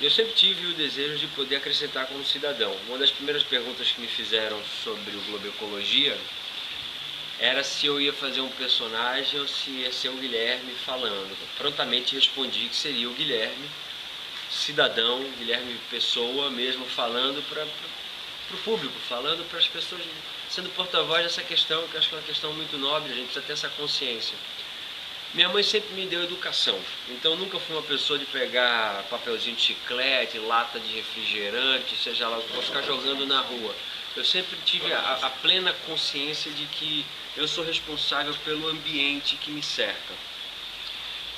eu sempre tive o desejo de poder acrescentar como cidadão. Uma das primeiras perguntas que me fizeram sobre o Globecologia era se eu ia fazer um personagem ou se ia ser o Guilherme falando. Prontamente respondi que seria o Guilherme, cidadão, Guilherme pessoa mesmo, falando para o público, falando para as pessoas, sendo porta-voz dessa questão, que eu acho que é uma questão muito nobre, a gente precisa ter essa consciência. Minha mãe sempre me deu educação, então nunca fui uma pessoa de pegar papelzinho de chiclete, lata de refrigerante, seja lá o que for, ficar jogando na rua. Eu sempre tive a plena consciência de que eu sou responsável pelo ambiente que me cerca.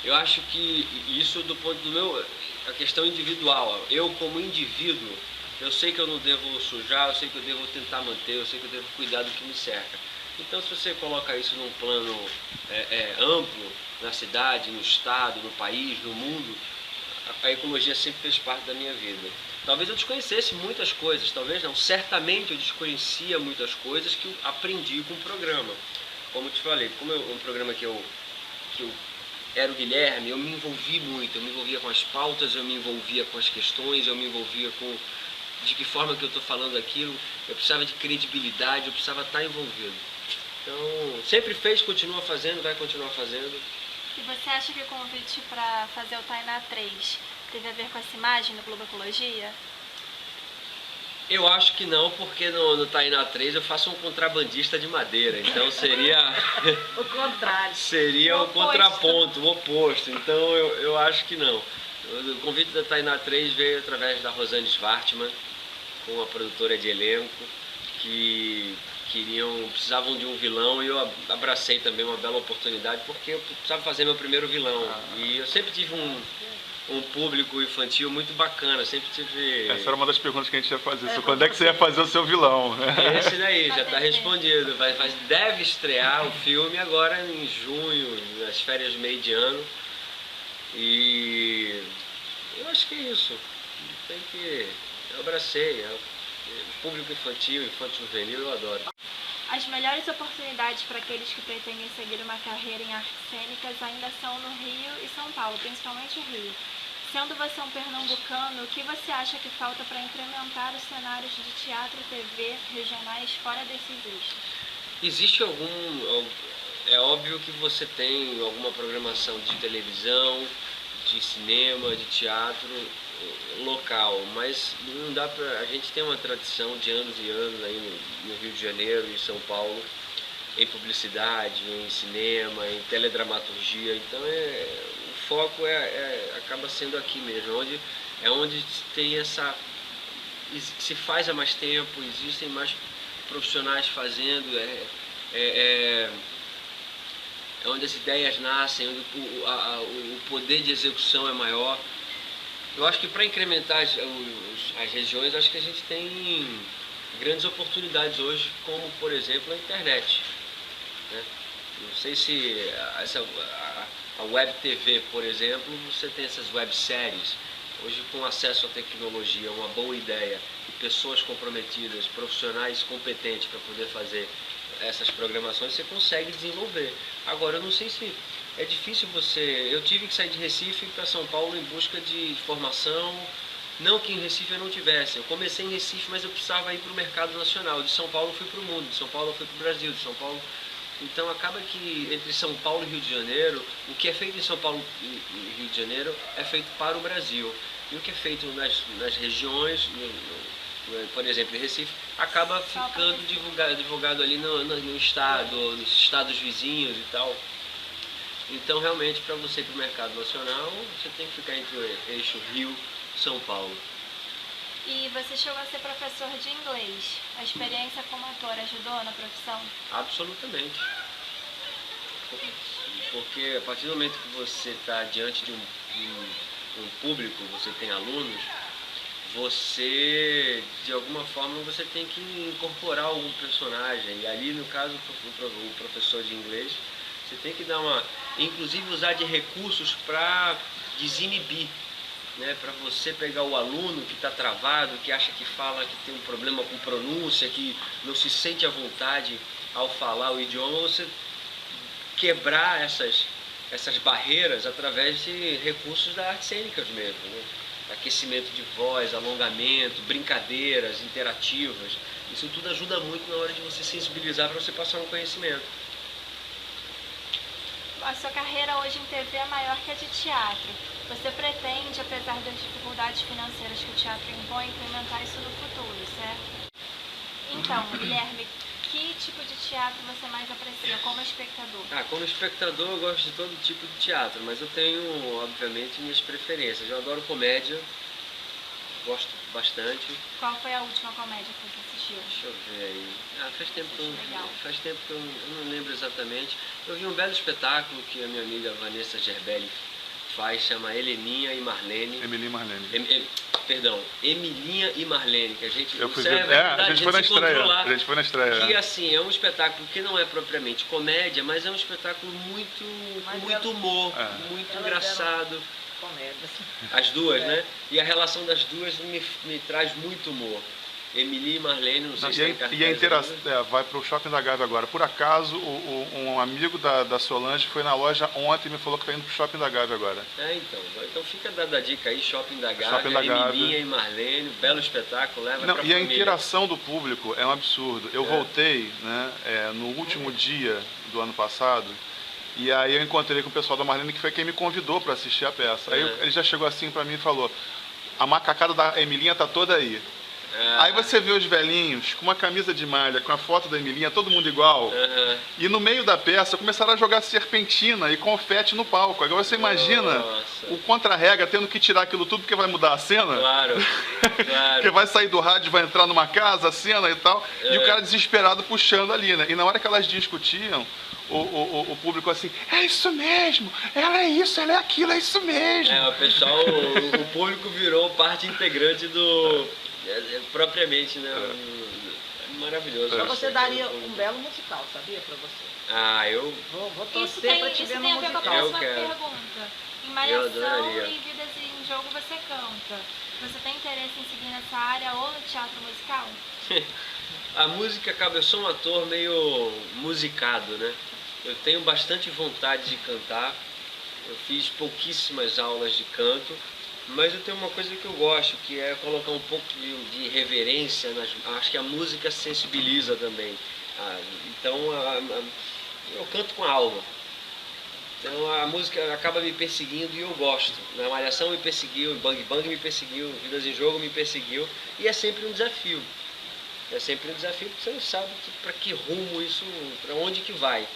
Eu acho que isso do ponto do meu, a questão individual, eu como indivíduo, eu sei que eu não devo sujar, eu sei que eu devo tentar manter, eu sei que eu devo cuidar do que me cerca. Então se você coloca isso num plano amplo, na cidade, no estado, no país, no mundo, a ecologia sempre fez parte da minha vida. Talvez eu desconhecesse muitas coisas, talvez não, certamente eu desconhecia muitas coisas que eu aprendi com o programa. Como eu te falei, como é um programa que eu era o Guilherme, eu me envolvi muito, eu me envolvia com as pautas, eu me envolvia com as questões, eu me envolvia com de que forma que eu estou falando aquilo, eu precisava de credibilidade, eu precisava estar envolvido. Então, sempre fez, continua fazendo, vai continuar fazendo. E você acha que o convite para fazer o Tainá 3 teve a ver com essa imagem do Globecologia? Eu acho que não, porque no Tainá 3 eu faço um contrabandista de madeira, então seria O contrário. seria o contraponto, o oposto, então eu acho que não. O convite da Tainá 3 veio através da Rosane Schwartzman, com a produtora de elenco, que precisavam de um vilão, e eu abracei também uma bela oportunidade, porque eu precisava fazer meu primeiro vilão. E eu sempre tive um público infantil muito bacana, sempre tive... Essa era uma das perguntas que a gente ia fazer. Quando é que você ia fazer o seu vilão? Esse daí, já está respondido. Deve estrear o filme agora em junho, nas férias de meio de ano. E eu acho que é isso. Eu abracei. O público infantil, juvenil, eu adoro. As melhores oportunidades para aqueles que pretendem seguir uma carreira em artes cênicas ainda são no Rio e São Paulo, principalmente o Rio. Sendo você um pernambucano, o que você acha que falta para incrementar os cenários de teatro e TV regionais fora desses eixos? Existe é óbvio que você tem alguma programação de televisão, de cinema, de teatro local, mas não dá pra... A gente tem uma tradição de anos e anos aí no Rio de Janeiro e São Paulo, em publicidade, em cinema, em teledramaturgia, então o foco acaba sendo aqui mesmo, onde tem se faz há mais tempo, existem mais profissionais fazendo, é onde as ideias nascem, onde o poder de execução é maior. Eu acho que para incrementar as regiões, acho que a gente tem grandes oportunidades hoje, como por exemplo a internet, né? Não sei se a web TV, por exemplo, você tem essas webséries, hoje com acesso à tecnologia, uma boa ideia, e pessoas comprometidas, profissionais competentes para poder fazer essas programações, você consegue desenvolver. Agora, eu não sei se é difícil eu tive que sair de Recife para São Paulo em busca de formação, não que em Recife eu não tivesse, eu comecei em Recife, mas eu precisava ir para o mercado nacional, de São Paulo eu fui para o mundo, de São Paulo eu fui para o Brasil, de São Paulo... Então acaba que entre São Paulo e Rio de Janeiro, o que é feito em São Paulo e Rio de Janeiro é feito para o Brasil, e o que é feito nas regiões, por exemplo, em Recife, acaba ficando divulgado ali no estado, nos estados vizinhos e tal. Então, realmente, para você ir para o mercado nacional, você tem que ficar entre o eixo Rio-São Paulo. E você chegou a ser professor de inglês. A experiência como ator ajudou na profissão? Absolutamente. Porque a partir do momento que você está diante de um público, você tem alunos, você, de alguma forma, você tem que incorporar algum personagem. E ali, no caso, o professor de inglês, você tem que inclusive usar de recursos para desinibir, né? Para você pegar o aluno que está travado, que acha que fala, que tem um problema com pronúncia, que não se sente à vontade ao falar o idioma, você quebrar essas barreiras através de recursos da artes cênicas mesmo, né? aquecimento de voz, alongamento, brincadeiras interativas. Isso tudo ajuda muito na hora de você sensibilizar para você passar um conhecimento. A sua carreira hoje em TV é maior que a de teatro. Você pretende, apesar das dificuldades financeiras que o teatro impõe, implementar isso no futuro, certo? Então, Guilherme, que tipo de teatro você mais aprecia como espectador? Como espectador eu gosto de todo tipo de teatro, mas eu tenho, obviamente, minhas preferências. Eu adoro comédia, gosto bastante. Qual foi a última comédia que você assistiu? Deixa eu ver aí. Faz tempo que eu não lembro exatamente. Eu vi um belo espetáculo que a minha amiga Vanessa Gerbelli faz, chama Heleninha e Marlene. Emilinha e Marlene. Emilinha e Marlene, que a gente... A gente foi na estreia. A gente foi na estreia. Que assim, é um espetáculo que não é propriamente comédia, mas é um espetáculo com muito humor, muito engraçado. Comédia. As duas, né? E a relação das duas me traz muito humor. Emily e Marlene, não sei se tem cartaz. E a interação vai para o Shopping da Gávea agora. Por acaso, um amigo da Solange foi na loja ontem e me falou que está indo para o Shopping da Gávea agora. Então fica dada a dica aí, Shopping da Gávea, Emilinha e Marlene, belo espetáculo, leva pra família. E a interação do público é um absurdo. Eu voltei, né, no último dia do ano passado, e aí eu encontrei com o pessoal da Marlene, que foi quem me convidou para assistir a peça. Aí ele já chegou assim para mim e falou: a macacada da Emilinha tá toda aí. Aí você vê os velhinhos com uma camisa de malha, com a foto da Emilinha, todo mundo igual. E no meio da peça começaram a jogar serpentina e confete no palco. Agora você imagina o contra-rega tendo que tirar aquilo tudo porque vai mudar a cena. Claro. Porque vai sair do rádio, vai entrar numa casa, a cena e tal. E o cara desesperado puxando ali, né? E na hora que elas discutiam, o público assim: é isso mesmo, ela é isso, ela é aquilo, é isso mesmo. O público virou parte integrante do... propriamente, né? Maravilhoso. Então você daria um belo musical, sabia, pra você? Eu... Vou torcer pra te ver no musical. Isso tem a ver com a próxima pergunta. Em Malhação e Vidas em Jogo você canta. Você tem interesse em seguir nessa área ou no teatro musical? A música eu sou um ator meio musicado, né? Eu tenho bastante vontade de cantar. Eu fiz pouquíssimas aulas de canto. Mas eu tenho uma coisa que eu gosto, que é colocar um pouco de reverência, acho que a música sensibiliza também. Então eu canto com a alma. Então a música acaba me perseguindo e eu gosto. Na Malhação me perseguiu, Bang Bang me perseguiu, Vidas em Jogo me perseguiu. E é sempre um desafio. É sempre um desafio porque você não sabe para que rumo isso, para onde que vai.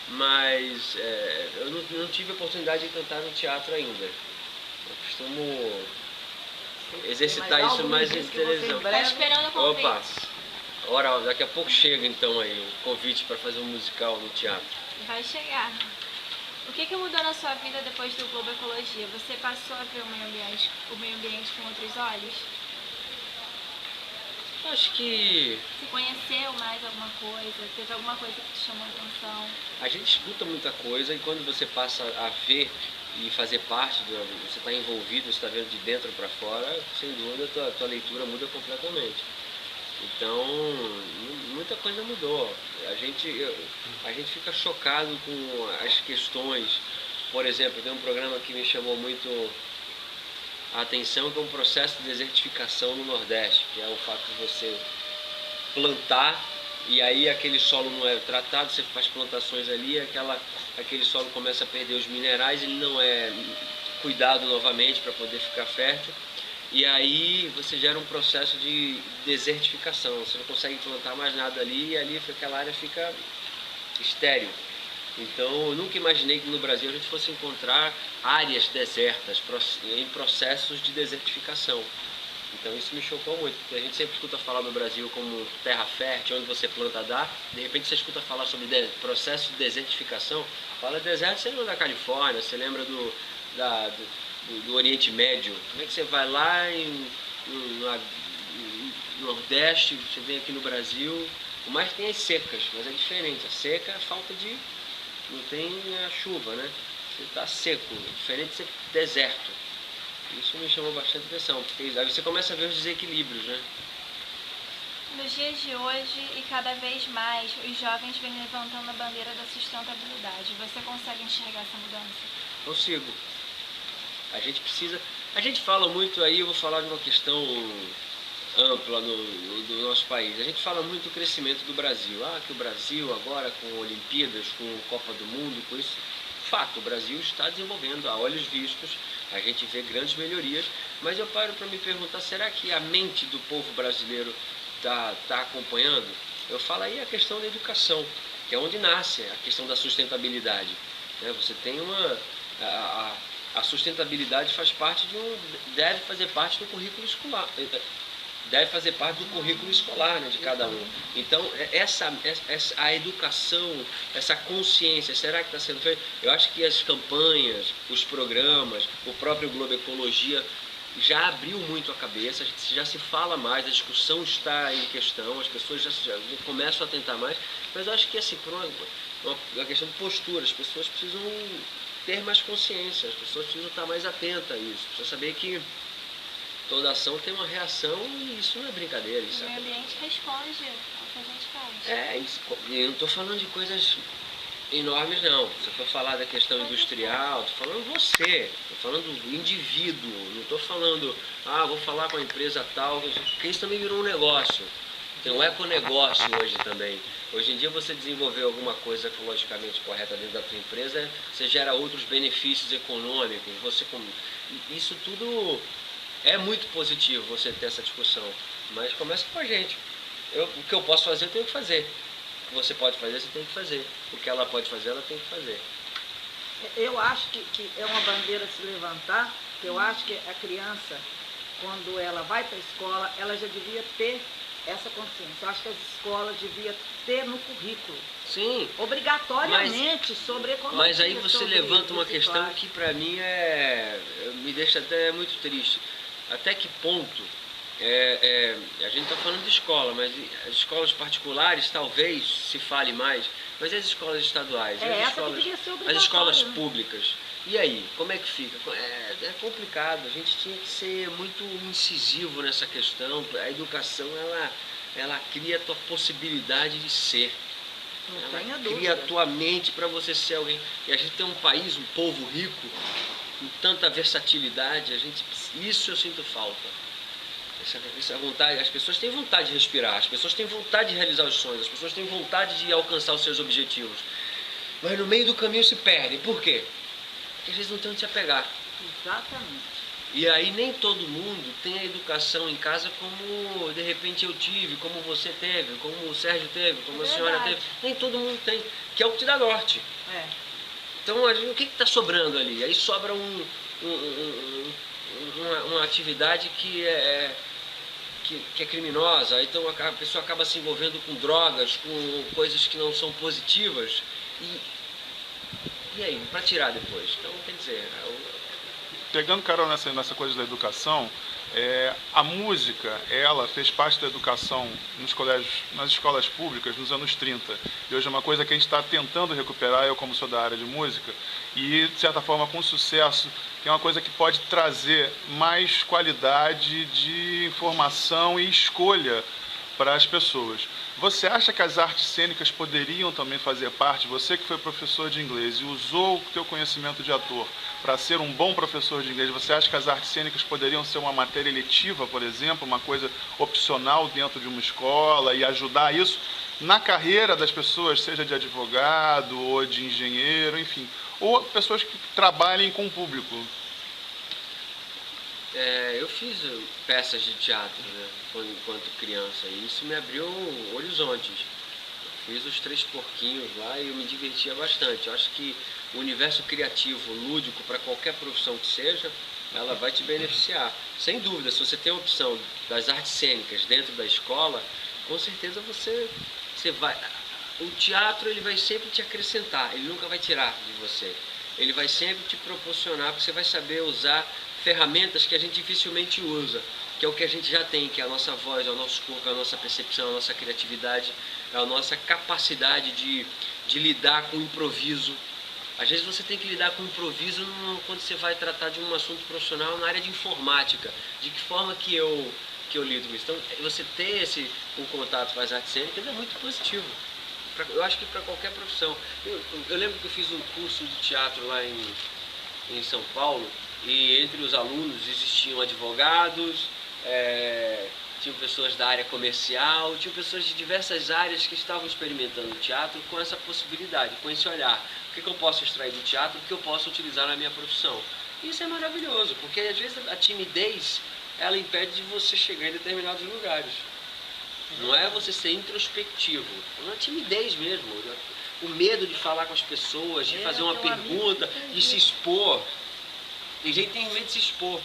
Mas eu não tive a oportunidade de cantar no teatro ainda. Eu costumo exercitar isso mais em televisão. Tá esperando o convite. Opa, daqui a pouco chega então aí o convite para fazer um musical no teatro. Vai chegar. O que mudou na sua vida depois do Globo Ecologia? Você passou a ver o meio ambiente com outros olhos? Acho que... Você conheceu mais alguma coisa? Teve alguma coisa que te chamou a atenção? A gente escuta muita coisa e quando você passa a ver e fazer parte, você está envolvido, você está vendo de dentro para fora, sem dúvida a tua leitura muda completamente. Então, muita coisa mudou. A gente fica chocado com as questões. Por exemplo, tem um programa que me chamou muito a atenção, que é um processo de desertificação no Nordeste, que é o fato de você plantar e aí aquele solo não é tratado, você faz plantações ali, aquele solo começa a perder os minerais, ele não é cuidado novamente para poder ficar fértil, e aí você gera um processo de desertificação, você não consegue plantar mais nada ali, e ali aquela área fica estéril. Então eu nunca imaginei que no Brasil a gente fosse encontrar áreas desertas em processos de desertificação. Então isso me chocou muito, porque a gente sempre escuta falar no Brasil como terra fértil, onde você planta dá, de repente você escuta falar sobre processo de desertificação, fala deserto, você lembra da Califórnia, você lembra do Oriente Médio, como é que você vai lá no Nordeste, você vem aqui no Brasil, o mais tem as secas, mas é diferente, a seca é a falta de, não tem a chuva, né? Você está seco, é diferente de ser deserto. Isso me chamou bastante atenção, porque aí você começa a ver os desequilíbrios, né? Nos dias de hoje, e cada vez mais, os jovens vêm levantando a bandeira da sustentabilidade. Você consegue enxergar essa mudança? Consigo. A gente precisa... A gente fala muito aí, eu vou falar de uma questão ampla do nosso país. A gente fala muito do crescimento do Brasil. Que o Brasil agora com Olimpíadas, com Copa do Mundo, com isso. Fato, o Brasil está desenvolvendo a olhos vistos, a gente vê grandes melhorias, mas eu paro para me perguntar, será que a mente do povo brasileiro está acompanhando? Eu falo aí a questão da educação, que é onde nasce a questão da sustentabilidade. Você tem a sustentabilidade faz parte deve fazer parte do currículo escolar. Deve fazer parte do currículo escolar, né, de cada um. Então, a educação, essa consciência, será que está sendo feita? Eu acho que as campanhas, os programas, o próprio Globo Ecologia já abriu muito a cabeça, já se fala mais, a discussão está em questão, as pessoas já começam a tentar mais, mas eu acho que assim, por uma questão de postura, as pessoas precisam ter mais consciência, as pessoas precisam estar mais atentas a isso, precisam saber que toda ação tem uma reação e isso não é brincadeira. O meio ambiente responde ao que a gente faz. Eu não estou falando de coisas enormes, não. Se eu for falar da questão industrial, estou falando você, estou falando do indivíduo, não estou falando, vou falar com a empresa tal, porque isso também virou um negócio. Tem um econegócio hoje também. Hoje em dia você desenvolver alguma coisa ecologicamente correta dentro da tua empresa, você gera outros benefícios econômicos, isso tudo é muito positivo você ter essa discussão, mas começa com a gente. O que eu posso fazer, eu tenho que fazer. O que você pode fazer, você tem que fazer. O que ela pode fazer, ela tem que fazer. Eu acho que é uma bandeira a se levantar, que eu acho que a criança, quando ela vai para a escola, ela já devia ter essa consciência. Eu acho que as escolas deviam ter no currículo. Sim. Obrigatoriamente sobre economia. Mas aí você levanta uma questão que para mim me deixa até muito triste. Até que ponto, a gente está falando de escola, mas as escolas particulares talvez se fale mais, mas as escolas estaduais, as escolas públicas, e aí, como é que fica? É complicado, a gente tinha que ser muito incisivo nessa questão. A educação, ela cria a tua possibilidade de ser. Ela cria a tua mente para você ser alguém. E a gente tem um país, um povo rico, com tanta versatilidade, isso eu sinto falta. Essa vontade, as pessoas têm vontade de respirar, as pessoas têm vontade de realizar os sonhos, as pessoas têm vontade de alcançar os seus objetivos. Mas no meio do caminho se perdem. Por quê? Porque às vezes não tem onde se apegar. Exatamente. E aí nem todo mundo tem a educação em casa como de repente eu tive, como você teve, como o Sérgio teve, como a senhora teve. Nem todo mundo tem, que é o que te dá norte. Então o que está sobrando ali? Aí sobra uma atividade que é criminosa, então a pessoa acaba se envolvendo com drogas, com coisas que não são positivas. E aí, para tirar depois? Então, quer dizer... Pegando carona nessa coisa da educação, a música, ela fez parte da educação nos colégios, nas escolas públicas nos anos 30. E hoje é uma coisa que a gente está tentando recuperar, eu como sou da área de música, e de certa forma com sucesso, que é uma coisa que pode trazer mais qualidade de informação e escolha para as pessoas. Você acha que as artes cênicas poderiam também fazer parte? Você que foi professor de inglês e usou o seu conhecimento de ator para ser um bom professor de inglês, você acha que as artes cênicas poderiam ser uma matéria eletiva, por exemplo, uma coisa opcional dentro de uma escola e ajudar isso na carreira das pessoas, seja de advogado ou de engenheiro, enfim, ou pessoas que trabalhem com o público? Eu fiz peças de teatro, né, enquanto criança, e isso me abriu horizontes. Eu fiz os Três Porquinhos lá e eu me divertia bastante. Eu acho que o universo criativo, lúdico, para qualquer profissão que seja, ela vai te beneficiar. Sem dúvida, se você tem a opção das artes cênicas dentro da escola, com certeza você vai... O teatro, ele vai sempre te acrescentar, ele nunca vai tirar de você. Ele vai sempre te proporcionar, porque você vai saber usar ferramentas que a gente dificilmente usa, que é o que a gente já tem, que é a nossa voz, é o nosso corpo, é a nossa percepção, a nossa criatividade, é a nossa capacidade de lidar com o improviso. Às vezes você tem que lidar com o improviso quando você vai tratar de um assunto profissional na área de informática. De que forma que eu lido com isso? Então, você ter um contato com as artes cênicas é muito positivo. Eu acho que para qualquer profissão. Eu lembro que eu fiz um curso de teatro lá em São Paulo, E entre os alunos existiam advogados, tinham pessoas da área comercial, tinham pessoas de diversas áreas que estavam experimentando o teatro com essa possibilidade, com esse olhar. O que eu posso extrair do teatro, o que eu posso utilizar na minha profissão. Isso é maravilhoso, porque às vezes a timidez, ela impede de você chegar em determinados lugares. Não é você ser introspectivo, é uma timidez mesmo. O medo de falar com as pessoas, de fazer uma pergunta, de se expor. Tem gente que tem medo de se expor.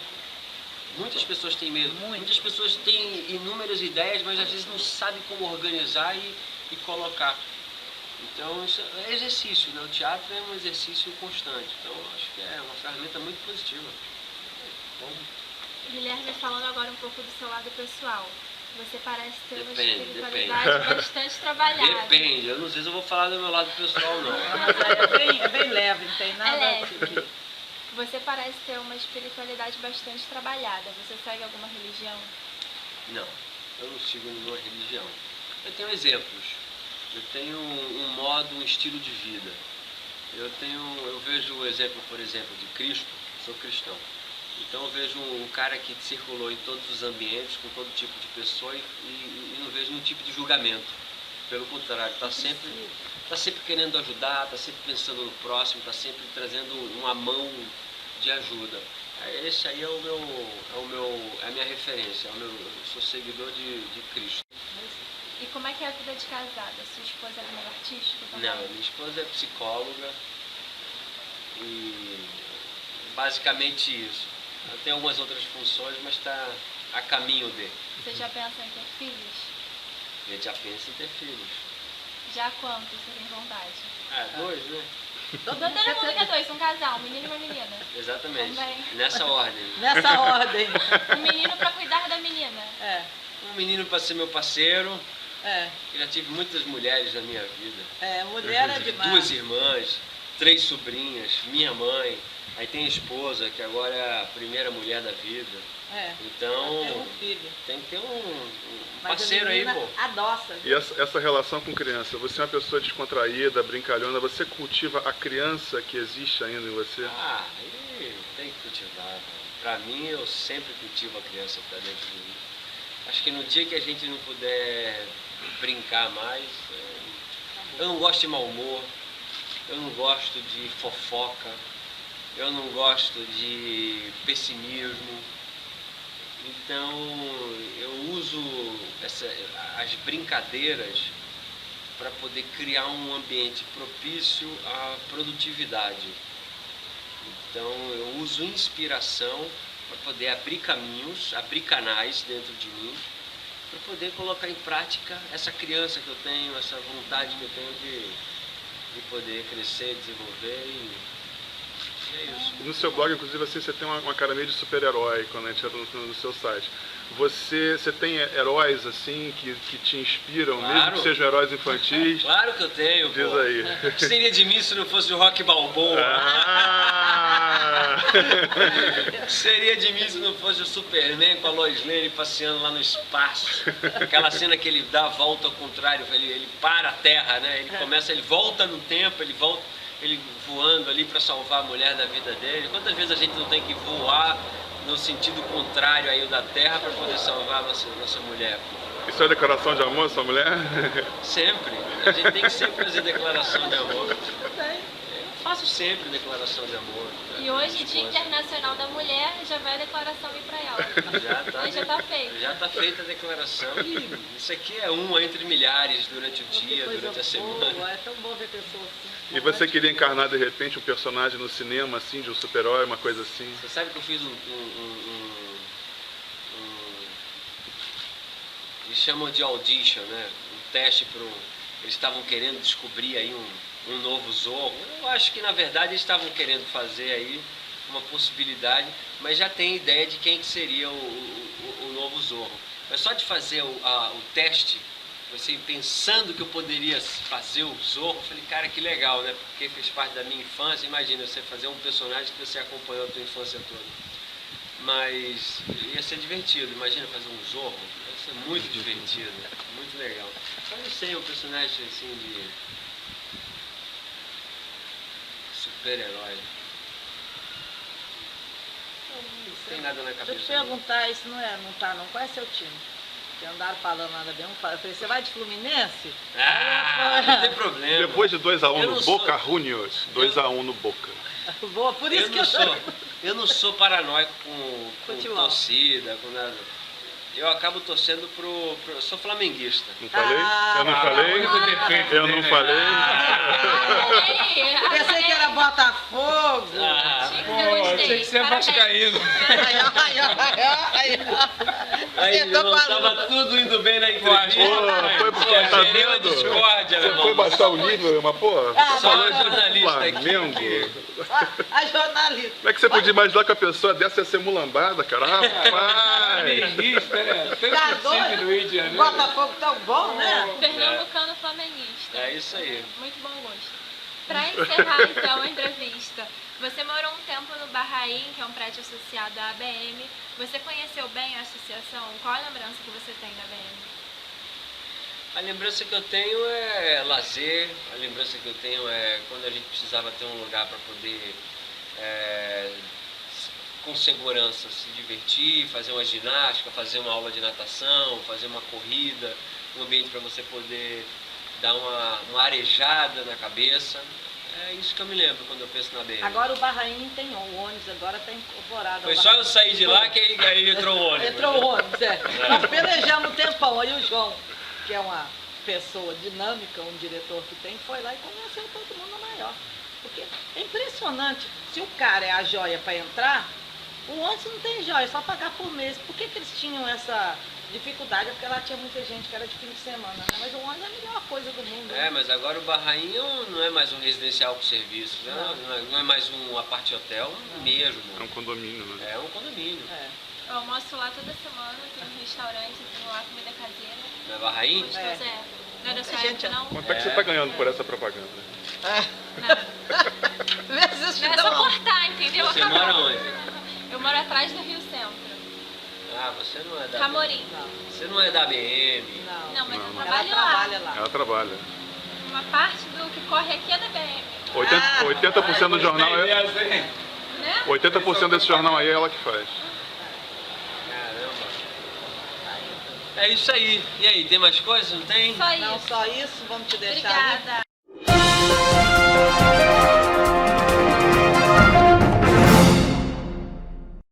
Muitas pessoas têm medo. Muitas pessoas têm inúmeras ideias, mas às vezes não sabem como organizar e colocar. Então, isso é exercício, né? O teatro é um exercício constante. Então, acho que é uma ferramenta muito positiva. Bom. Guilherme, falando agora um pouco do seu lado pessoal. Você parece ter uma espiritualidade bastante trabalhada. Depende. Eu não sei se eu vou falar do meu lado pessoal, não. Mas é bem leve, não tem nada leve. Você parece ter uma espiritualidade bastante trabalhada. Você segue alguma religião? Não, eu não sigo nenhuma religião. Eu tenho exemplos. Eu tenho um modo, um estilo de vida. Eu vejo o exemplo, por exemplo, de Cristo. Sou cristão. Então eu vejo um cara que circulou em todos os ambientes, com todo tipo de pessoa e não vejo nenhum tipo de julgamento. Pelo contrário, está sempre querendo ajudar, está sempre pensando no próximo, está sempre trazendo uma mão de ajuda. Esse aí é a minha referência, eu sou seguidor de Cristo. E como é que é a vida de casada? Sua esposa é do meio artístico também? Não, minha esposa é psicóloga e basicamente isso. Ela tem algumas outras funções, mas está a caminho de. Você já pensa em ter filhos? A gente já pensa em ter filhos. Já quantos você tem vontade? 2, né? Todo mundo quer 2, um casal, um menino e uma menina. Exatamente. Também. Nessa ordem. Nessa ordem. Um menino para cuidar da menina. Um menino para ser meu parceiro. É. Eu já tive muitas mulheres na minha vida. Mulher é demais. 2 irmãs, 3 sobrinhas, minha mãe. Aí tem a esposa, que agora é a primeira mulher da vida. Então, tem um filho. Tem que ter um parceiro aí, pô. Adoça. E essa relação com criança, você é uma pessoa descontraída, brincalhona, você cultiva a criança que existe ainda em você? Aí tem que cultivar. Pra mim, eu sempre cultivo a criança que tá dentro de mim. Acho que no dia que a gente não puder brincar mais, eu não gosto de mau humor, eu não gosto de fofoca, eu não gosto de pessimismo. Então eu uso as brincadeiras para poder criar um ambiente propício à produtividade. Então eu uso inspiração para poder abrir caminhos, abrir canais dentro de mim, para poder colocar em prática essa criança que eu tenho, essa vontade que eu tenho de poder crescer, desenvolver e é isso. No seu blog, inclusive, assim, você tem uma cara meio de super-herói quando a gente entra no seu site. Você tem heróis assim que te inspiram, Claro. mesmo que sejam heróis infantis? Claro que eu tenho, Diz pô. aí. O que seria de mim se não fosse o Rock Balboa? O que seria de mim se não fosse o Superman com a Lois Lane passeando lá no espaço? Aquela cena que ele dá a volta ao contrário, ele para a Terra, né? Ele volta no tempo, ele voando ali para salvar a mulher da vida dele. Quantas vezes a gente não tem que voar no sentido contrário aí da Terra para poder salvar a nossa mulher? Isso é declaração de amor, sua mulher? Sempre. A gente tem que sempre fazer declaração de amor. Eu faço sempre declaração de amor. E hoje, Dia Internacional da Mulher, já vai a declaração ir para ela. Já tá feito. Já está feita a declaração. E isso aqui é uma entre milhares durante o dia, durante a semana. É tão bom ver pessoas assim. E você queria encarnar de repente um personagem no cinema, assim, de um super-herói, uma coisa assim? Você sabe que eu fiz eles chamam de audition, né? Um teste para eles estavam querendo descobrir aí um novo Zorro. Eu acho que na verdade eles estavam querendo fazer aí uma possibilidade, mas já tem ideia de quem que seria o novo Zorro. Mas só de fazer o teste, você pensando que eu poderia fazer o Zorro, eu falei, cara, que legal, né? Porque fez parte da minha infância. Imagina você fazer um personagem que você acompanhou a tua infância toda. Mas ia ser divertido, imagina fazer um Zorro, ia ser muito divertido, muito legal. Eu não sei, um personagem assim de super-herói. Não tem nada na Deixa eu cabeça. te perguntar, isso não tá não. Qual é seu time? Que andaram falando nada bem. Eu falei, você vai de Fluminense? Não tem problema. Depois de 2-1 Eu no não Boca sou- Juniors, 2-1 no Boca. Boa, por isso que Eu não sou paranoico com Futebol. torcida, com nada. Eu acabo torcendo eu sou flamenguista. Não falei? Ah, Eu não tá. falei? O único defeito Eu não dele é- falei? Pensei que era Botafogo. Pô, tinha que ser vascaíno. Aí Acertou não com a tava luva. tudo indo bem na Pô, entrevista. foi Pô, porque tá gerei uma vendo? discórdia, meu Você foi irmão. baixar o nível, mas porra, Ah, Só falando um jornalista aqui. Flamengo. A jornalista. Como é que você podia imaginar que a pessoa dessa ia ser mulambada, cara? Rapaz! Flamenguista, né? Tanto Tá time doido? no Rio de Janeiro. Botafogo tão bom, né? Pernambucano flamenguista. É isso aí. Muito bom gosto. Para encerrar então a entrevista, você morou um tempo no Barraim, que é um prédio associado à ABM. Você conheceu bem a associação? Qual a lembrança que você tem da ABM? A lembrança que eu tenho é lazer, a lembrança que eu tenho é quando a gente precisava ter um lugar para poder, com segurança, se divertir, fazer uma ginástica, fazer uma aula de natação, fazer uma corrida, um ambiente para você poder dar uma arejada na cabeça. É isso que eu me lembro quando eu penso na BM. Agora o Barraim tem o ônibus, agora está incorporado. Foi só eu sair de lá que aí entrou o ônibus. Entrou o ônibus, Nós pelejamos um tempão. Aí o João, que é uma pessoa dinâmica, um diretor que tem, foi lá e convenceu todo mundo na maior. Porque é impressionante. Se o cara é a joia para entrar, o ônibus não tem joia, é só pagar por mês. Por que eles tinham essa dificuldade? Porque lá tinha muita gente que era de fim de semana, né? Mas o ônibus é a melhor coisa do mundo. né? Mas agora o Barraim não é mais um residencial com serviço, né? Não é mais um apart hotel mesmo. É um condomínio, né? É um condomínio. É. Eu almoço lá toda semana, tem um restaurante, tem lá comida caseira. Não é Barraim? Gostoso, é. Não é da sua Gente, época, não? Quanto é que você tá ganhando por essa propaganda? Não. Vê se vocês Não é te dão só uma- cortar, entendeu? Você Acabou. mora onde? Eu moro atrás do Rio Centro. Ah, você não é da Camorim. Você não é da BM. Não. Não, mas Não, eu não. Ela trabalho trabalha lá. lá. Ela trabalha. Uma parte do que corre aqui é da BM. 80% do jornal Tem é. essa, hein? Né? 80% desse jornal aí é ela que faz. Caramba. É isso aí. E aí, tem mais coisas? Não tem? Só Não isso. só isso, vamos te deixar. ali. Obrigada.